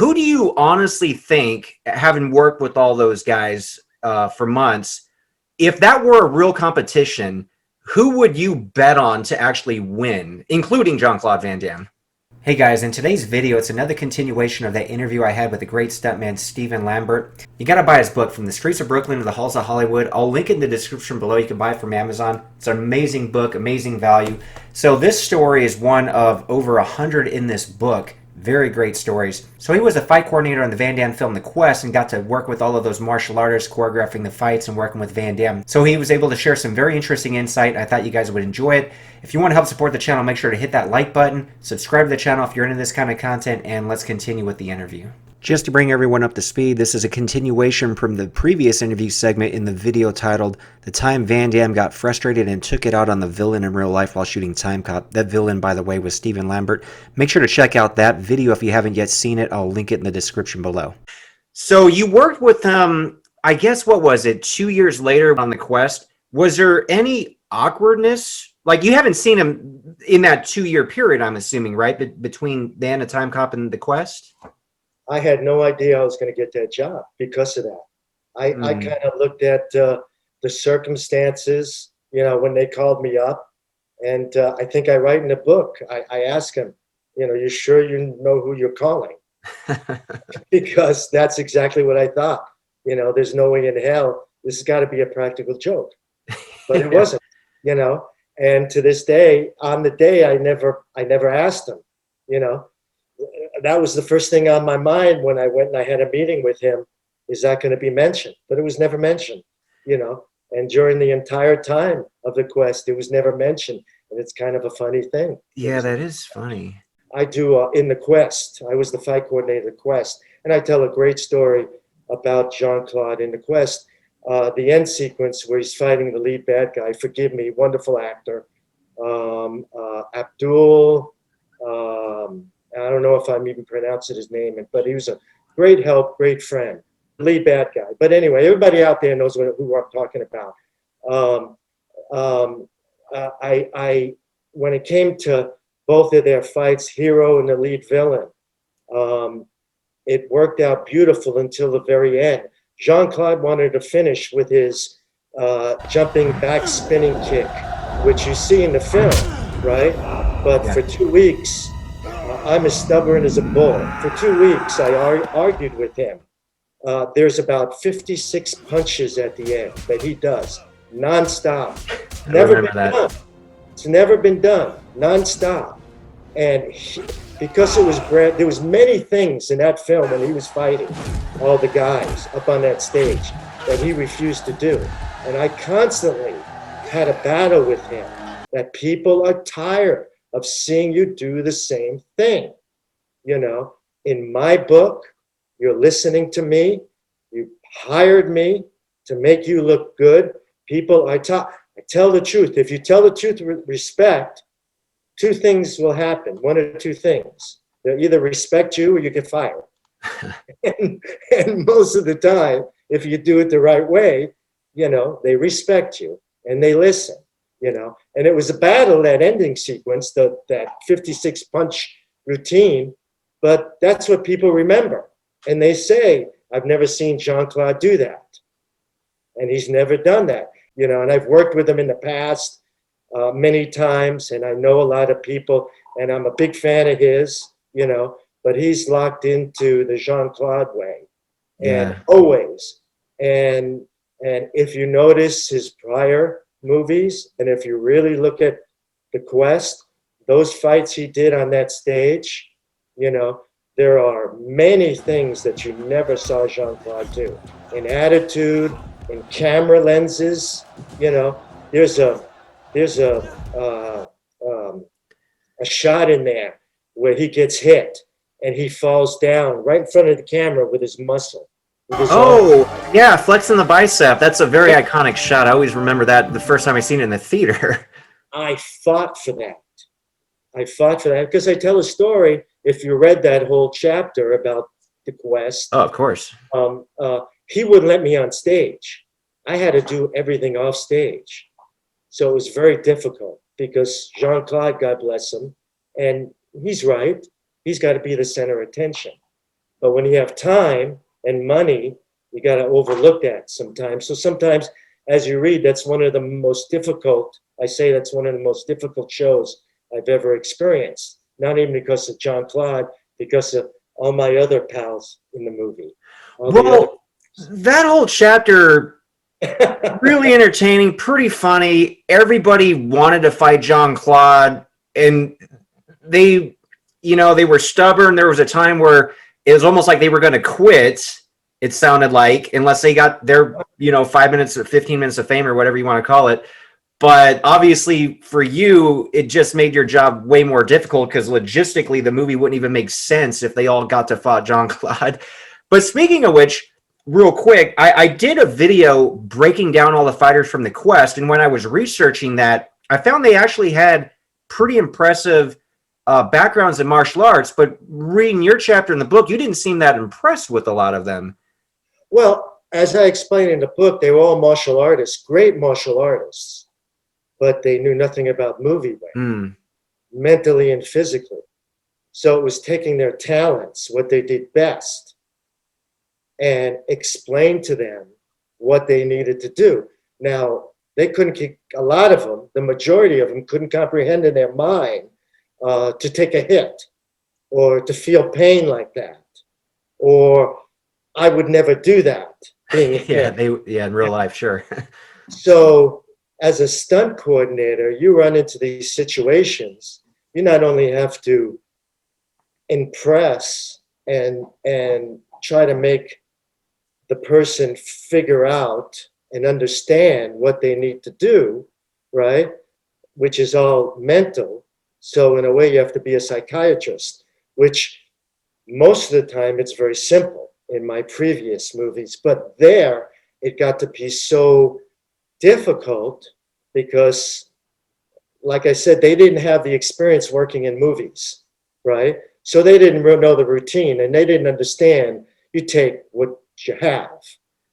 Who do you honestly think, having worked with all those guys for months, if that were a real competition, who would you bet on to actually win, including Jean-Claude Van Damme? Hey guys, in today's video, it's another continuation of that interview I had with the great stuntman Steven Lambert. You gotta buy his book, From the Streets of Brooklyn to the Halls of Hollywood. I'll link it in the description below. You can buy it from Amazon. It's an amazing book, amazing value. So this story is one of over 100 in this book. Very great stories. So he was a fight coordinator on the Van Damme film The Quest and got to work with all of those martial artists, choreographing the fights and working with Van Damme. So he was able to share some very interesting insight. I thought you guys would enjoy it. If you want to help support the channel, make sure to hit that like button, subscribe to the channel if you're into this kind of content, and let's continue with the interview. Just to bring everyone up to speed, this is a continuation from the previous interview segment in the video titled The Time Van Damme Got Frustrated and Took It Out on the Villain in Real Life While Shooting TimeCop. That villain, by the way, was Steven Lambert. Make sure to check out that video if you haven't yet seen it. I'll link it in the description below. So you worked with I guess, what was it, 2 years later on The Quest? Was there any awkwardness? Like, you haven't seen him in that 2-year period, I'm assuming, right? Between the end of TimeCop and The Quest? I had no idea I was going to get that job because of that. I kind of looked at the circumstances, you know, when they called me up. And I think I write in the book, I ask him, you know, you sure you know who you're calling? Because that's exactly what I thought. You know, there's no way in hell, this has got to be a practical joke. But it wasn't, you know. And to this day, on the day, I never asked him, you know. That was the first thing on my mind when I went and I had a meeting with him. Is that going to be mentioned? But it was never mentioned, you know. And during the entire time of The Quest, it was never mentioned. And it's kind of a funny thing. Yeah, that is funny. I do in The Quest. I was the fight coordinator of The Quest. And I tell a great story about Jean-Claude in The Quest. The end sequence where he's fighting the lead bad guy, forgive me, wonderful actor, Abdul, I don't know if I'm even pronouncing his name, but he was a great help, great friend, lead bad guy. But anyway, everybody out there knows who I'm talking about. When it came to both of their fights, hero and the lead villain, it worked out beautiful until the very end. Jean-Claude wanted to finish with his jumping back spinning kick, which you see in the film, right? But for 2 weeks, I'm as stubborn as a bull. For 2 weeks, I argued with him. There's about 56 punches at the end that he does, nonstop. Never been done. It's never been done, nonstop. And because it was there was many things in that film when he was fighting all the guys up on that stage that he refused to do. And I constantly had a battle with him that people are tired of seeing you do the same thing. You know, in my book, you're listening to me. You hired me to make you look good. People, I tell the truth. If you tell the truth with respect, 2 things will happen. 1 or 2 things. They'll either respect you or you get fired. and most of the time, if you do it the right way, you know, they respect you and they listen. You know, and it was a battle, that ending sequence, that 56 punch routine, but that's what people remember. And they say, I've never seen Jean-Claude do that. And he's never done that, you know, and I've worked with him in the past many times, and I know a lot of people, and I'm a big fan of his, you know, but he's locked into the Jean-Claude way, and always. And if you notice his prior movies, and if you really look at The Quest, those fights he did on that stage, you know, there are many things that you never saw Jean-Claude do. In attitude, in camera lenses, you know, there's a shot in there where he gets hit and he falls down right in front of the camera with his muscle. Yeah, flexing the bicep. That's a very iconic shot. I always remember that the first time I seen it in the theater. I fought for that. Because I tell a story. If you read that whole chapter about The Quest, oh, of course, he wouldn't let me on stage. I had to do everything off stage, so it was very difficult because Jean-Claude, God bless him, and he's right. He's got to be the center of attention. But when you have time and money, you got to overlook that sometimes. So sometimes as you read, that's one of the most difficult, I say that's one of the most difficult shows I've ever experienced. Not even because of Jean-Claude, because of all my other pals in the movie. Well, that whole chapter, really entertaining, pretty funny. Everybody wanted to fight Jean-Claude, and they, they were stubborn. There was a time where it was almost like they were going to quit. It sounded like, unless they got their, 5 minutes or 15 minutes of fame or whatever you want to call it. But obviously for you, it just made your job way more difficult because logistically the movie wouldn't even make sense if they all got to fight Jean-Claude. But speaking of which, real quick, I did a video breaking down all the fighters from the Quest. And when I was researching that, I found they actually had pretty impressive backgrounds in martial arts. But reading your chapter in the book, you didn't seem that impressed with a lot of them. Well, as I explained in the book, they were all martial artists, great martial artists, but they knew nothing about movie mentally and physically. So it was taking their talents, what they did best, and explain to them what they needed to do. Now, they couldn't keep, a lot of them, the majority of them couldn't comprehend in their mind to take a hit or to feel pain like that, or I would never do that. In real life, sure. So as a stunt coordinator, you run into these situations. You not only have to impress and try to make the person figure out and understand what they need to do, right? Which is all mental. So in a way, you have to be a psychiatrist, which most of the time it's very simple in my previous movies. But there, it got to be so difficult because, like I said, they didn't have the experience working in movies, right? So they didn't know the routine, and they didn't understand you take what you have.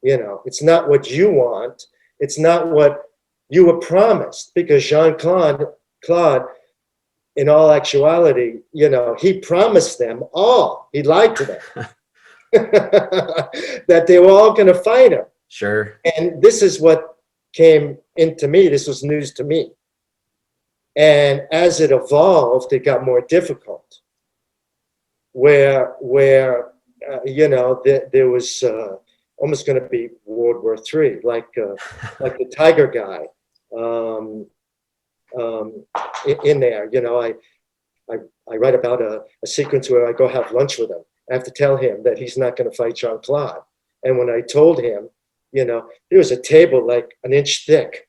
It's not what you want. It's not what you were promised, because Jean-Claude, in all actuality, he promised them all. He lied to them that they were all going to fight him. Sure. And this is what came into me. This was news to me. And as it evolved, it got more difficult. Where there was almost going to be World War III, like the Tiger guy in there. I write about a sequence where I go have lunch with him. I have to tell him that he's not going to fight Jean-Claude. And when I told him, there was a table like an inch thick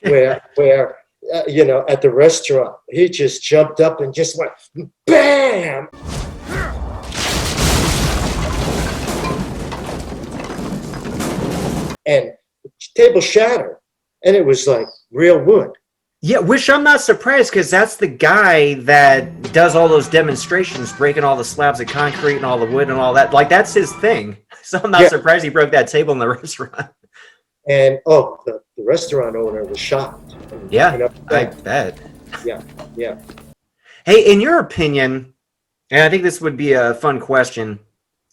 where at the restaurant, he just jumped up and just went, bam! And the table shattered, and it was like real wood. Yeah, which I'm not surprised, because that's the guy that does all those demonstrations, breaking all the slabs of concrete and all the wood and all that. Like, that's his thing. So I'm not surprised he broke that table in the restaurant. And the restaurant owner was shocked. Yeah, I bet. Yeah. Hey, in your opinion, and I think this would be a fun question.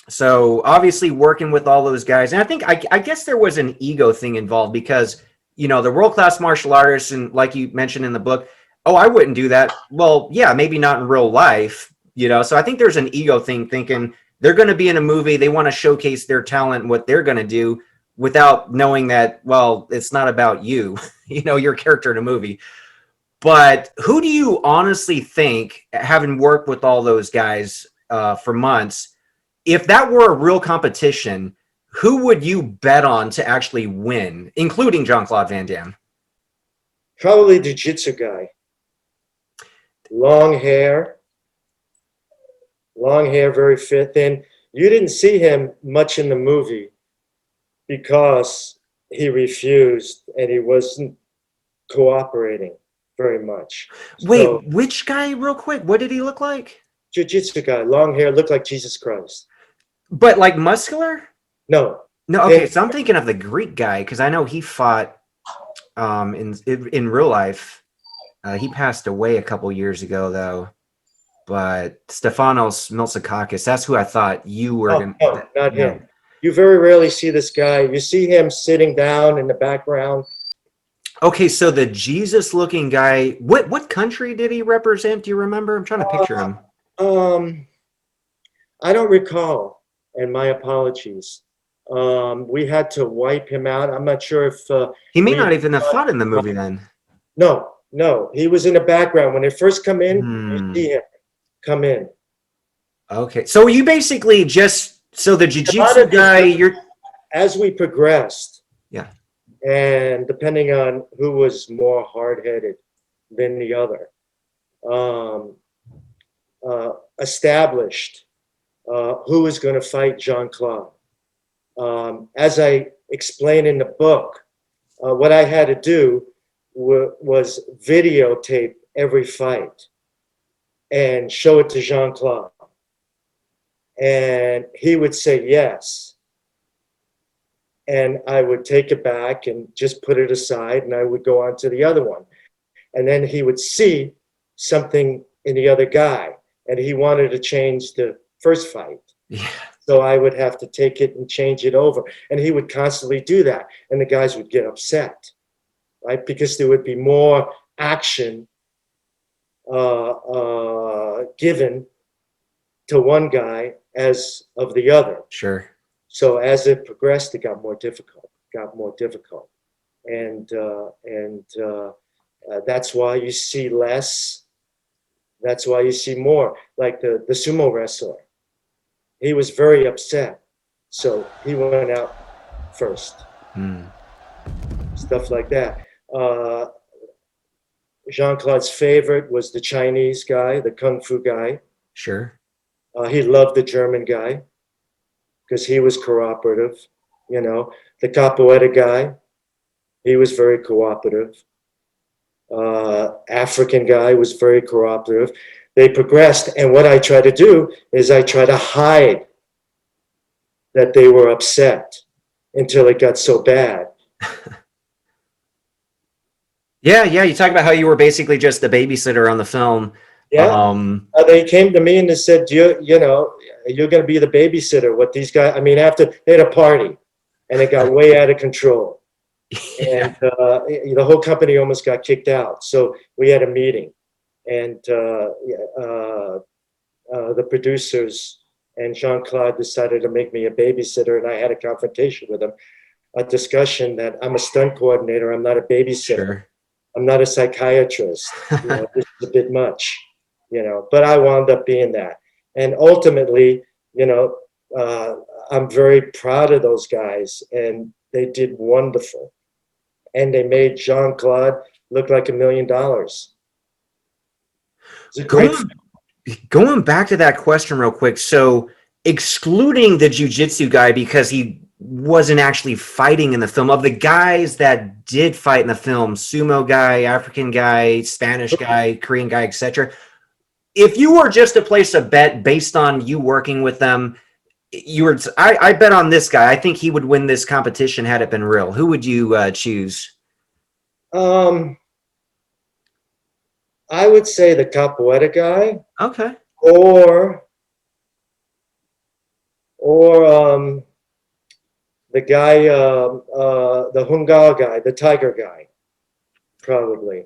So obviously working with all those guys, and I guess there was an ego thing involved, because they're world-class martial artists, and like you mentioned in the book, I wouldn't do that. Well, yeah, maybe not in real life, so I think there's an ego thing, thinking they're going to be in a movie, they want to showcase their talent and what they're going to do, without knowing that, well, it's not about you, your character in a movie. But who do you honestly think, having worked with all those guys for months, if that were a real competition, who would you bet on to actually win, including Jean-Claude Van Damme? Probably the jiu-jitsu guy. Long hair, very fit. And you didn't see him much in the movie because he refused and he wasn't cooperating very much. Wait, which guy, real quick? What did he look like? Jiu-jitsu guy, long hair, looked like Jesus Christ. But like muscular? No. Okay, so I'm thinking of the Greek guy, because I know he fought in real life. He passed away a couple years ago, though. but Stefanos Milsakakis, that's who I thought you were Oh, going no, to. not him. You very rarely see this guy. You see him sitting down in the background. Okay, so the Jesus-looking guy, what country did he represent? Do you remember? I'm trying to picture him. I don't recall, and my apologies. We had to wipe him out. I'm not sure if He may not even have fought in the movie then. No, he was in the background. When they first come in, you see him come in. Okay, so you basically so the jiu-jitsu guy, as we progressed, yeah, and depending on who was more hard-headed than the other, established who was going to fight Jean-Claude. As I explain in the book, what I had to do was videotape every fight and show it to Jean-Claude. And he would say yes. And I would take it back and just put it aside, and I would go on to the other one. And then he would see something in the other guy, and he wanted to change the first fight. Yeah. So I would have to take it and change it over. And he would constantly do that. And the guys would get upset, right? Because there would be more action given to one guy as of the other. Sure. So as it progressed, it got more difficult. And that's why you see less. That's why you see more. Like the sumo wrestler. He was very upset. So he went out first. Stuff like that. Jean-Claude's favorite was the Chinese guy, the Kung Fu guy. Sure. He loved the German guy because he was cooperative. You know, the Capoeira guy, he was very cooperative. African guy was very cooperative. They progressed, and what I try to do is I try to hide that they were upset until it got so bad. Yeah. You talk about how you were basically just the babysitter on the film. Yeah. They came to me and they said, you know, you're going to be the babysitter. What these guys, I mean, after they had a party and it got way out of control. And the whole company almost got kicked out. So we had a meeting, and the producers and Jean-Claude decided to make me a babysitter, and I had a confrontation with him, a discussion that I'm a stunt coordinator, I'm not a babysitter. Sure. I'm not a psychiatrist. You know, this is a bit much, you know, but I wound up being that. And ultimately, you know, I'm very proud of those guys, and they did wonderful. And they made Jean-Claude look like $1 million. Going back to that question real quick. So excluding the jiu-jitsu guy because he wasn't actually fighting in the film, of the guys that did fight in the film, sumo guy, African guy, Spanish guy, Korean guy, etc. If you were just to place a bet based on you working with them, I bet on this guy. I think he would win this competition had it been real. Who would you choose? I would say the Capoeira guy. Okay. Or the guy, the Hungal guy, the Tiger guy, probably.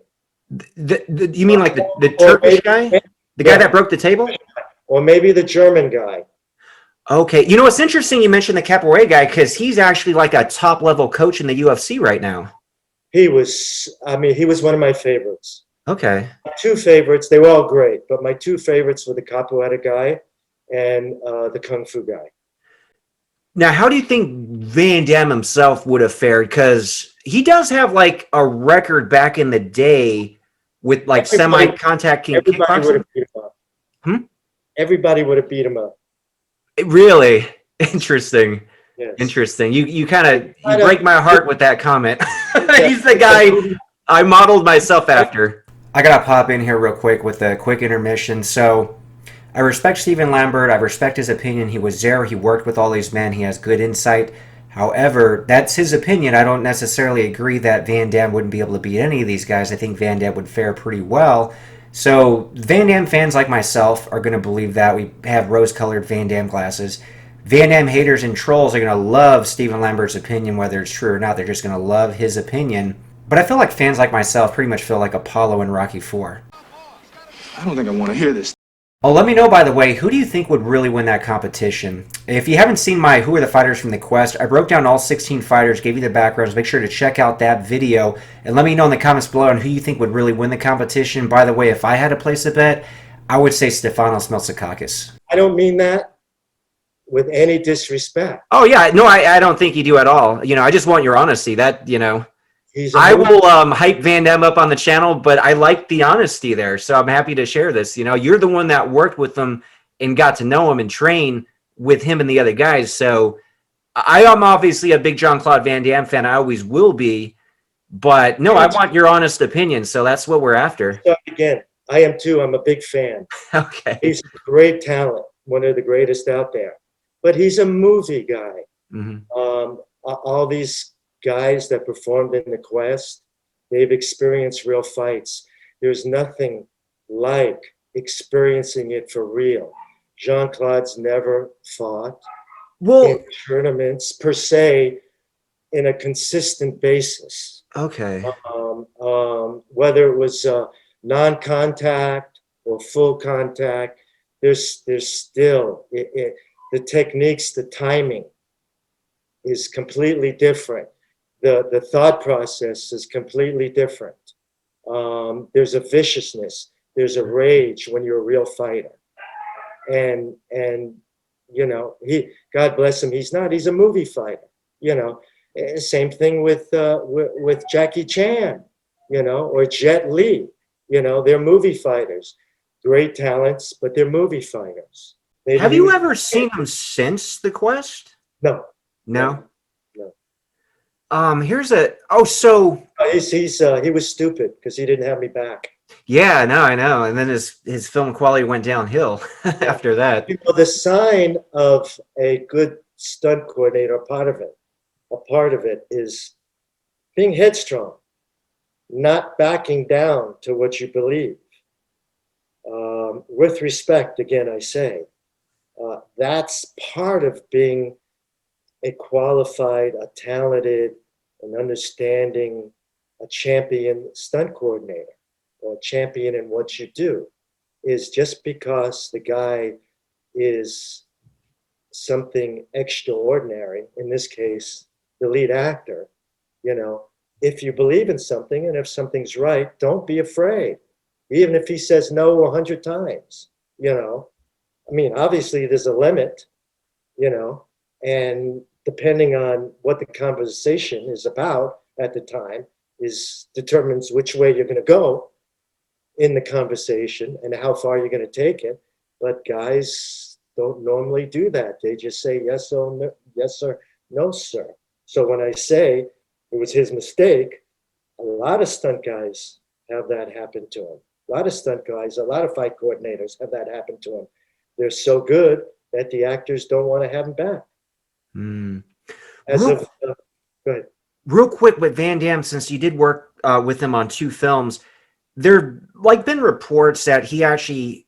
You mean like the Turkish guy? The guy that broke the table? Or maybe the German guy. Okay. You know, it's interesting you mentioned the Capoeira guy because he's actually like a top-level coach in the UFC right now. He was one of my favorites. Okay. My two favorites, they were all great, but my two favorites were the Capoeira guy and the Kung Fu guy. Now, how do you think Van Damme himself would have fared? Because he does have like a record back in the day with like semi-contact kickboxing. Everybody would have beat him up. Everybody would have beat him up. Really? Interesting. Yes. Interesting. You kind of break my heart with that comment. He's the guy I modeled myself after. I gotta pop in here real quick with a quick intermission. So I respect Steven Lambert. I respect his opinion. He was there. He worked with all these men. He has good insight. However, that's his opinion. I don't necessarily agree that Van Damme wouldn't be able to beat any of these guys. I think Van Damme would fare pretty well. So Van Damme fans like myself are going to believe that. We have rose-colored Van Damme glasses. Van Damme haters and trolls are going to love Steven Lambert's opinion, whether it's true or not. They're just going to love his opinion. But I feel like fans like myself pretty much feel like Apollo in Rocky IV. I don't think I want to hear this. Oh, let me know, by the way, who do you think would really win that competition? If you haven't seen my Who Are the Fighters from the Quest, I broke down all 16 fighters, gave you the backgrounds. Make sure to check out that video, and let me know in the comments below on who you think would really win the competition. By the way, if I had to place a bet, I would say Stefanos Miltsakakis. I don't mean that with any disrespect. Oh, yeah. No, I don't think you do at all. You know, I just want your honesty. That, you know, He's I will hype Van Damme up on the channel, but I like the honesty there, so I'm happy to share this. You know, you're the one that worked with him and got to know him and train with him and the other guys. So I am obviously a big Jean-Claude Van Damme fan. I always will be. But no, I want your honest opinion, so that's what we're after. Again, I am too. I'm a big fan. Okay. He's a great talent, one of the greatest out there. But he's a movie guy. Mm-hmm. All these guys that performed in the Quest, they've experienced real fights. There's nothing like experiencing it for real. Jean-Claude's never fought in tournaments per se in a consistent basis. Okay. Whether it was non-contact or full contact, there's still the techniques, the timing is completely different. The thought process is completely different. There's a viciousness, there's a rage when you're a real fighter. And you know, God bless him, he's a movie fighter, you know. Same thing with Jackie Chan, you know, or Jet Li, you know, they're movie fighters. Great talents, but they're movie fighters. Have you ever seen him since the Quest? No. No? No. Here's a so he was stupid because he didn't have me back. yeah, no, I know. And then his film quality went downhill after that. You know, the sign of a good stunt coordinator, a part of it is being headstrong, not backing down to what you believe. With respect, again, I say, that's part of being a qualified, a talented, an understanding, a champion stunt coordinator or a champion in what you do. Is just because the guy is something extraordinary, in this case, the lead actor, you know, if you believe in something and if something's right, don't be afraid. Even if he says no 100 times, you know. I mean, obviously there's a limit, you know, and depending on what the conversation is about at the time determines which way you're going to go in the conversation and how far you're going to take it. But guys don't normally do that. They just say yes or no, sir. So when I say it was his mistake, a lot of stunt guys have that happen to them. A lot of stunt guys, a lot of fight coordinators have that happen to them. They're so good that the actors don't want to have them back. Go ahead. Real quick with Van Damme, since you did work with him on 2 films, there been reports that he actually,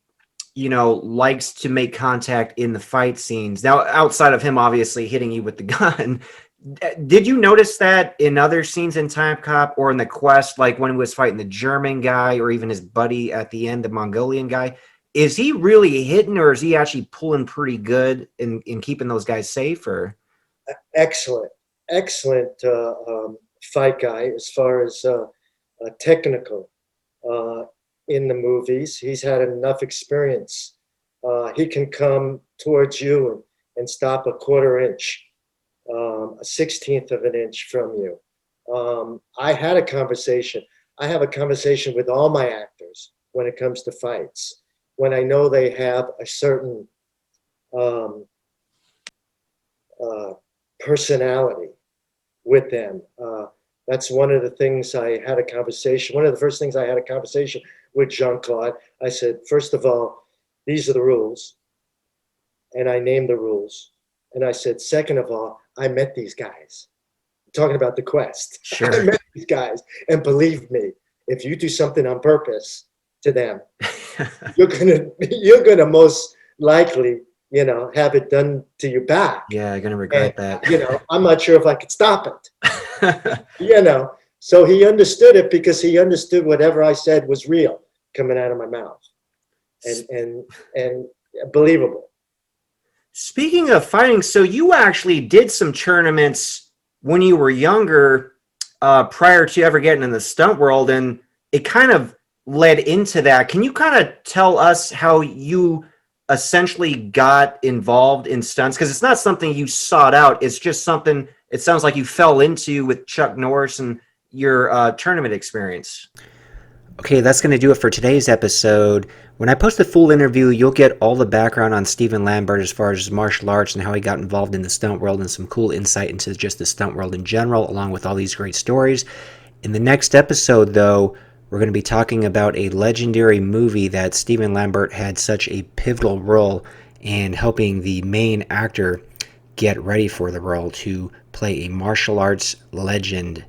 you know, likes to make contact in the fight scenes. Now, outside of him obviously hitting you with the gun, did you notice that in other scenes in TimeCop or in the Quest, like when he was fighting the German guy or even his buddy at the end, the Mongolian guy? Is he really hitting, or is he actually pulling pretty good in keeping those guys safe? Or excellent fight guy as far as technical in the movies. He's had enough experience. He can come towards you and stop a 1/4 inch, a 1/16 of an inch from you. I have a conversation with all my actors when it comes to fights. When I know they have a certain personality with them. That's one of the things I had a conversation. One of the first things I had a conversation with Jean-Claude. I said, first of all, these are the rules. And I named the rules. And I said, second of all, I met these guys. I'm talking about the Quest. Sure. I met these guys. And believe me, if you do something on purpose, to them. You're gonna most likely, have it done to your back. Yeah, I'm gonna regret And, that. I'm not sure if I could stop it. So he understood it because he understood whatever I said was real coming out of my mouth, and believable. Speaking of fighting, so you actually did some tournaments when you were younger, prior to ever getting in the stunt world, and it kind of led into that. Can you kind of tell us how you essentially got involved in stunts? Because it's not something you sought out. It's just something it sounds like you fell into with Chuck Norris and your tournament experience. Okay, that's going to do it for today's episode. When I post the full interview, you'll get all the background on Steven Lambert as far as martial arts and how he got involved in the stunt world, and some cool insight into just the stunt world in general, along with all these great stories. In the next episode, though, we're going to be talking about a legendary movie that Steven Lambert had such a pivotal role in helping the main actor get ready for the role to play a martial arts legend